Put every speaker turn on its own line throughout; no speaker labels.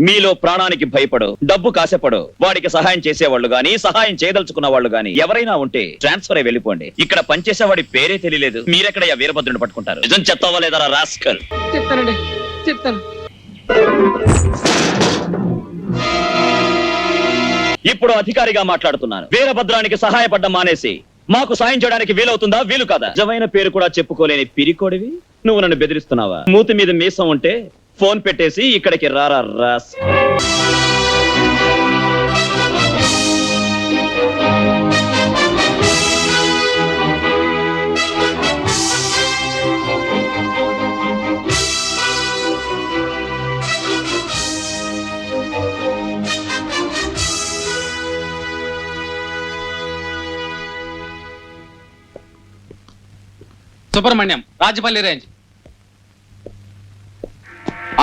మీలో ప్రాణానికి భయపడు, డబ్బు కాసేపడు వాడికి సహాయం చేసేవాళ్ళు గాని, సహాయం చేయదలుచుకున్న వాళ్ళు గాని ఎవరైనా ఉంటే ట్రాన్స్ఫర్ అయి వెళ్ళిపోండి. ఇక్కడ పనిచేసేవాడి పేరే తెలియలేదు, మీరెక్కడయ్యా వీరభద్రుని పట్టుకుంటారు? నిజం చెప్తావా లేదా రాస్కల్?
చెప్తానండి, చెప్తాను.
ఇప్పుడు అధికారిగా మాట్లాడుతున్నాను. వీరభద్రానికి సహాయపడ్డం మానేసి మాకు సాయం చేయడానికి వీలవుతుందా? వీలు కాదా? నిజమైన పేరు కూడా చెప్పుకోలేని పిరికోడివి నువ్వు నన్ను బెదిరిస్తున్నావా? మూతి మీద మీసం ఉంటే ఫోన్ పెట్టేసి ఇక్కడికి రారా రాస్.
Subrahmanyam, Rajapalli range.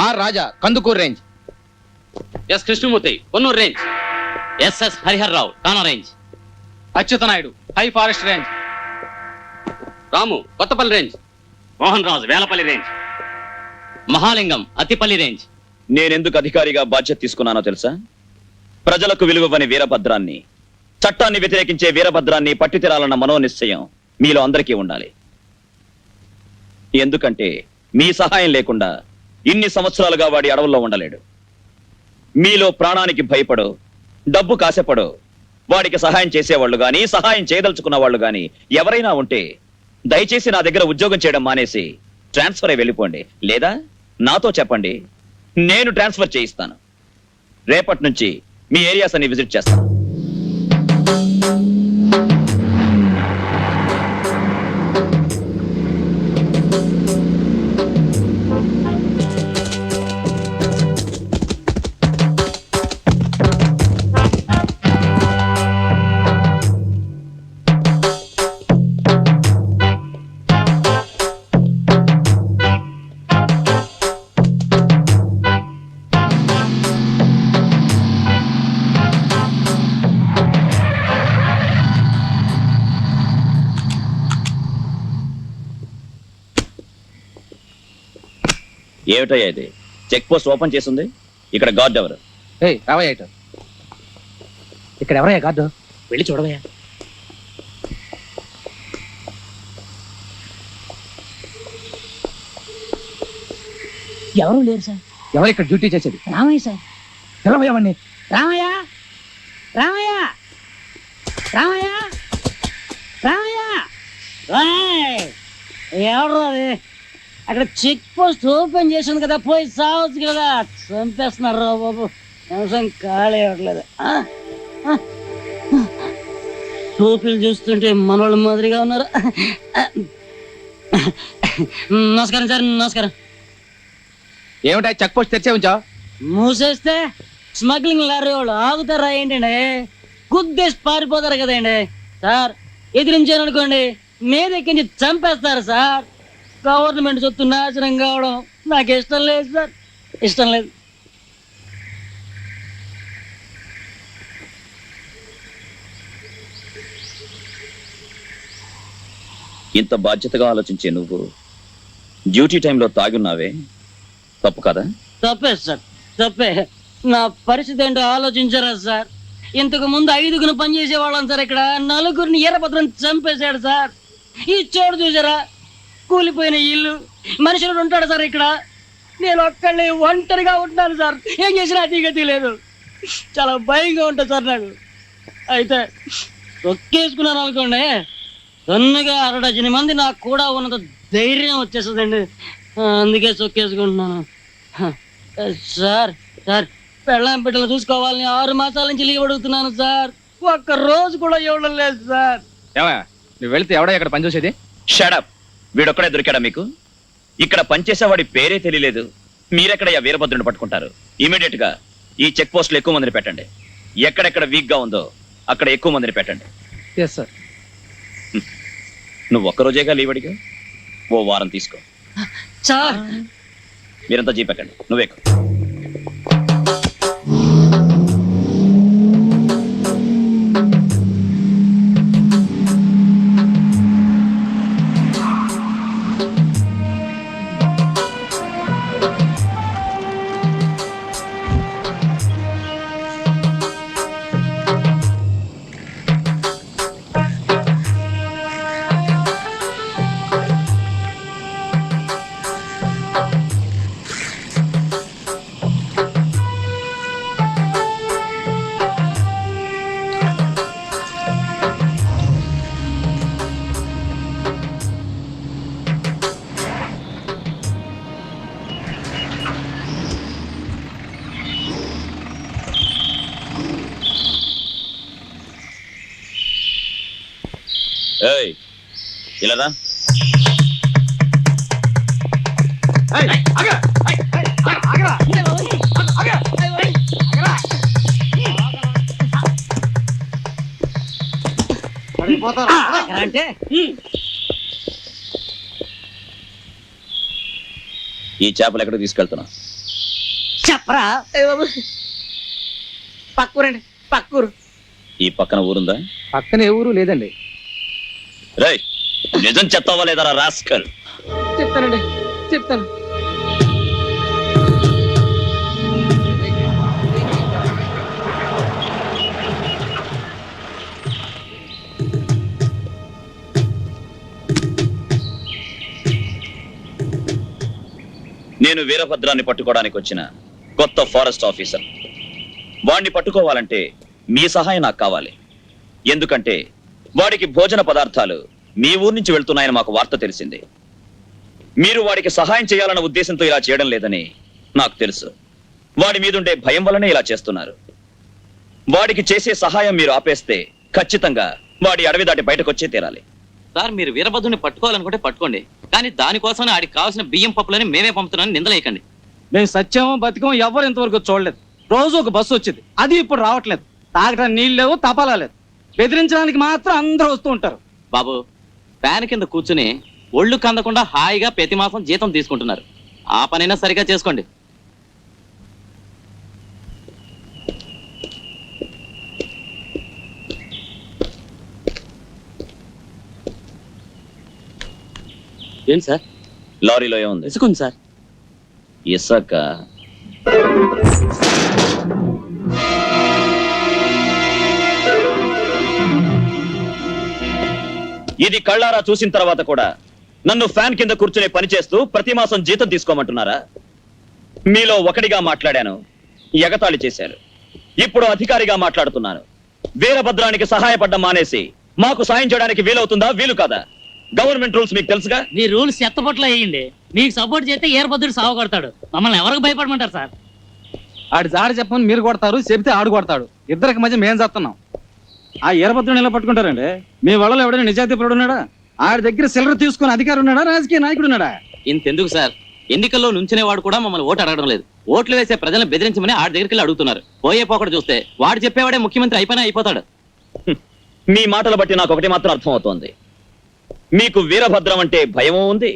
R Raja, Kandukur range.
S Krishnamurthy, Konnur range.
SS Harihar Rao, Kana range.
Achyutanaidu, high forest range. Ramu, Kothapalli range.
Mohan Raju, Velapalli range. Mahalingam, Athipalli range.
నేనెందుకు అధికారిగా బాధ్యత తీసుకున్నానో తెలుసా? ప్రజలకు విలువని వీరభద్రాన్ని, చట్టాన్ని వ్యతిరేకించే వీరభద్రాన్ని పట్టితీరాలన్న మనోనిశ్చయం మీలో అందరికీ ఉండాలి. ఎందుకంటే మీ సహాయం లేకుండా ఇన్ని సంవత్సరాలుగా వాడి అడవుల్లో ఉండలేడు. మీలో ప్రాణానికి భయపడు, డబ్బు కాసేపడు వాడికి సహాయం చేసేవాళ్ళు గాని, సహాయం చేయదలుచుకున్న వాళ్ళు గాని ఎవరైనా ఉంటే దయచేసి నా దగ్గర ఉద్యోగం చేయడం మానేసి ట్రాన్స్ఫర్ అయి వెళ్ళిపోండి. లేదా నాతో చెప్పండి, నేను ట్రాన్స్ఫర్ చేయిస్తాను. రేపటి నుంచి మీ ఏరియాస్ అన్ని విజిట్ చేస్తాను. ఏమిటయ్యా ఇది? చెక్ పోస్ట్ ఓపెన్ చేసింది. ఇక్కడ గార్డ్ ఎవరు?
రావయ్య, ఇక్కడ ఎవరయ్యా గార్డు?
వెళ్ళి చూడవయ్యా.
ఎవరు లేరు సార్.
ఎవరు ఇక్కడ డ్యూటీ చేసేది?
రామయ్య సార్.
పిలవయ్యవన్నీ.
రామయ్య, రామయ్య, రామయ్య, రామయ్య. ఎవరు అది? అక్కడ చెక్ పోస్ట్ ఓపెన్ చేసింది కదా, పోయి సావచ్చు కదా. చంపేస్తున్నారు రా బాబు, నిమిషం ఖాళీ అవ్వట్లేదు. టోపీలు చూస్తుంటే మనోళ్ళ మాదిరిగా ఉన్నారు. నమస్కారం సార్, నమస్కారం.
ఏమిటా చెక్ పోస్ట్ తెరిచే ఉంచా?
మూసేస్తే స్మగ్లింగ్ లారీ వాళ్ళు ఆగుతారా ఏంటండి? గుద్దేసి పారిపోతారు కదండి సార్. ఎదిరించాను అనుకోండి, మీద ఎక్కించి చంపేస్తారు సార్. గవర్నమెంట్ సొత్తు నాశనం కావడం నాకు ఇష్టం లేదు సార్, ఇష్టం లేదు.
ఇంత బాధ్యతగా ఆలోచించే నువ్వు డ్యూటీ టైంలో తాగున్నావే, తప్పు కదా?
తప్పే సార్, తప్పే. నా పరిస్థితి ఏంటో ఆలోచించారా సార్? ఇంతకు ముందు 5గురు పనిచేసే వాళ్ళం సార్. ఇక్కడ 4గురిని ఎర్రభద్రం చంపేశాడు సార్. ఈ చోటు చూసారా, కూలిపోయిన ఇల్లు, మనుషులు ఉంటాడు సార్. ఇక్కడ నేను ఒక్కళ్ళే ఒంటరిగా ఉంటాను సార్. ఏం చేసినా అతిగతి లేదు. చాలా భయంగా ఉంటుంది సార్ నాకు. అయితే తొక్కేసుకున్నాను అనుకోండి, సన్నగా 6 మంది నాకు కూడా ఉన్నంత ధైర్యం వచ్చేస్తుందండి. అందుకే చొక్కేసుకుంటున్నాను సార్. సార్, పెళ్ళాం బిడ్డలు చూసుకోవాలని 6 మాసాల నుంచి లీవ్ అడుగుతున్నాను సార్. ఒక్క రోజు కూడా ఇవ్వడం లేదు సార్.
నువ్వు వెళితే ఎవడా ఇక్కడ పనిచేసేది?
షడప్. వీడొక్కడే దొరికాడా మీకు? ఇక్కడ పనిచేసేవాడి పేరే తెలియలేదు, మీరెక్కడయ్యా వీరభద్రుని పట్టుకుంటారు? ఇమీడియట్ గా ఈ చెక్ పోస్ట్ లో ఎక్కువ మందిని పెట్టండి. ఎక్కడెక్కడ వీక్ గా ఉందో అక్కడ ఎక్కువ మందిని పెట్టండి.
Yes sir.
నువ్వు ఒక్కరోజేగా లీవ్ అడిగా, ఓ వారం తీసుకో.
సార్,
మీరంతా జీపెక్కండి, నువ్వేకు. ఏయ్ ఇలా రా.
అంటే
ఈ చేపలు ఎక్కడికి తీసుకెళ్తున్నా?
చెప్పరా పక్కూరండి, పక్కూరు.
ఈ పక్కన ఊరుందా?
పక్కన ఏ ఊరు లేదండి.
రేయ్ నిజం చెప్తావా లేదా రాస్కల్?
చెప్తానండి, చెప్తాను.
నేను వీరభద్రాన్ని పట్టుకోవడానికి వచ్చిన కొత్త ఫారెస్ట్ ఆఫీసర్. వాడిని పట్టుకోవాలంటే మీ సహాయం నాకు కావాలి. ఎందుకంటే వాడికి భోజన పదార్థాలు మీ ఊరు నుంచి వెళ్తున్నాయని మాకు వార్త తెలిసింది. మీరు వాడికి సహాయం చేయాలన్న ఉద్దేశంతో ఇలా చేయడం లేదని నాకు తెలుసు. వాడి మీదుండే భయం వల్లనే ఇలా చేస్తున్నారు. వాడికి చేసే సహాయం మీరు ఆపేస్తే ఖచ్చితంగా వాడి అడవి దాటి బయటకు వచ్చే తీరాలి.
సార్ మీరు వీరభద్రుని పట్టుకోవాలనుకుంటే పట్టుకోండి, కానీ దానికోసం ఆడికి కావాల్సిన బియ్యం పప్పులని మేమే పంపుతున్నాను నిందలేయకండి.
మేము సత్యం బతికం ఎవరు ఇంతవరకు చూడలేదు. రోజు ఒక బస్సు వచ్చేది, అది ఇప్పుడు రావట్లేదు. తాగడానికి నీళ్ళు లేవు, తపాలా లేదు. బెదిరించడానికి మాత్రం అందరూ వస్తూ ఉంటారు.
బాబు ఫ్యాన్ కింద కూర్చుని ఒళ్ళు కందకుండా హాయిగా ప్రతి మాసం జీతం తీసుకుంటున్నారు. ఆ పనైనా సరిగా చేసుకోండి. ఏంటి సార్?
లారీలో ఏముంది?
ఇసుకుంది సార్.
ఇసక? ఇది కళ్ళారా చూసిన తర్వాత కూడా నన్ను ఫ్యాన్ కింద కూర్చునే పని చేస్తూ ప్రతి మాసం జీతం తీసుకోమంటున్నారా? మీలో ఒకటిగా మాట్లాడాను, ఎగతాళి చేశారు. ఇప్పుడు అధికారిగా మాట్లాడుతున్నాను. వీరభద్రానికి సహాయపడ్డం మానేసి మాకు సాయం చేయడానికి వీలవుతుందా, వీలు కాదా? గవర్నమెంట్ రూల్స్ మీకు తెలుసుగా.
మీ రూల్స్ చెత్తపట్ల వేయండి. మీకు సపోర్ట్ చేస్తే ఏర్పద్దుడు సాగు కొడతాడు. మమ్మల్ని ఎవరికి భయపడమంటారు సార్?
ఆడి జాడి చెప్పని మీరు కొడతారు, చెబితే ఆడు కొడతాడు. ఇద్దరికి మధ్య మేం చేస్తున్నాం. ఆ ఈరభద్రుని ఎలా పట్టుకుంటారండి? మీ వాళ్ళలో ఎవడైనా నిజాయితీ పరుడు ఉన్నాడా? ఆడి దగ్గర సిల్లర్ తీసుకుని అధికారి ఉన్నాడా, రాజకీయ నాయకుడు ఉన్నాడా?
ఇంతెందుకు సార్, ఎన్నికల్లో నుంచునేవాడు కూడా మమ్మల్ని ఓటు అడగడం లేదు. ఓట్లు వేసే ప్రజలను బెదిరించమని ఆడి దగ్గరికి వెళ్ళి అడుగుతున్నారు. పోయే పోకడ చూస్తే వాడు చెప్పేవాడే ముఖ్యమంత్రి అయిపోయినా అయిపోతాడు.
మీ మాటలు బట్టి నాకు ఒకటి మాత్రం అర్థమవుతోంది. మీకు వీరభద్రం అంటే భయమూ ఉంది,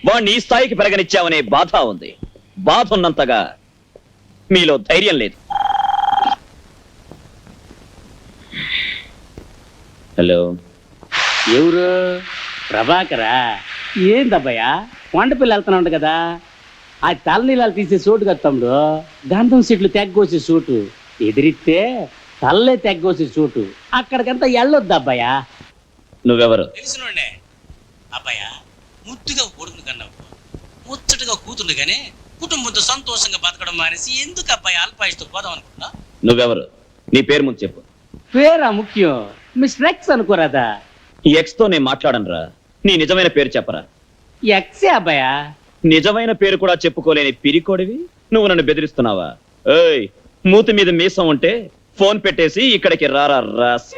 వాణ్ణి ఈ స్థాయికి పెరగనిచ్చామనే బాధ ఉంది. బాధ ఉన్నంతగా మీలో ధైర్యం లేదు. హలో,
ఎవరు? ప్రభాకరా? ఏందబ్బయ్యా, కొండ పిల్ల వెళ్తున్నాడు కదా, ఆ తలనీళ్ళు తీసే చోటు కదా తమ్ముడు. గంధం సీట్లు తెగ్గోసే చోటు, ఎదిరిస్తే తల్లే తెగ్గోసే చోటు. అక్కడికంతా వెళ్ళొద్దు అబ్బాయా.
నువ్వెవరు?
తెలిసినోడే అబ్బాయ, ముద్దుగా కొడుకుని కన్నావు, ముచ్చటగా కూతురు గానీ కుటుంబంతో సంతోషంగా బతకడం మానేసి ఎందుకు అబ్బాయి అల్పాయుష్తో పోదాం అనుకుంటున్నా?
నువ్వెవరు? నీ పేరు ముందు చెప్పు.
పేరా ముఖ్యం, మిస్టర్ ఎక్స్ అనుకోరాదా?
ఈ ఎక్స్ తో నేను మాట్లాడనురా. నీ నిజమైన పేరు చెప్పరా.
ఎక్సే అబ్బాయా.
నిజమైన పేరు కూడా చెప్పుకోలేని పిరికోడివి నువ్వు నన్ను బెదిరిస్తున్నావా? ఏయ్, మూతి మీద మీసం ఉంటే ఫోన్ పెట్టేసి ఇక్కడికి రారా రాస్.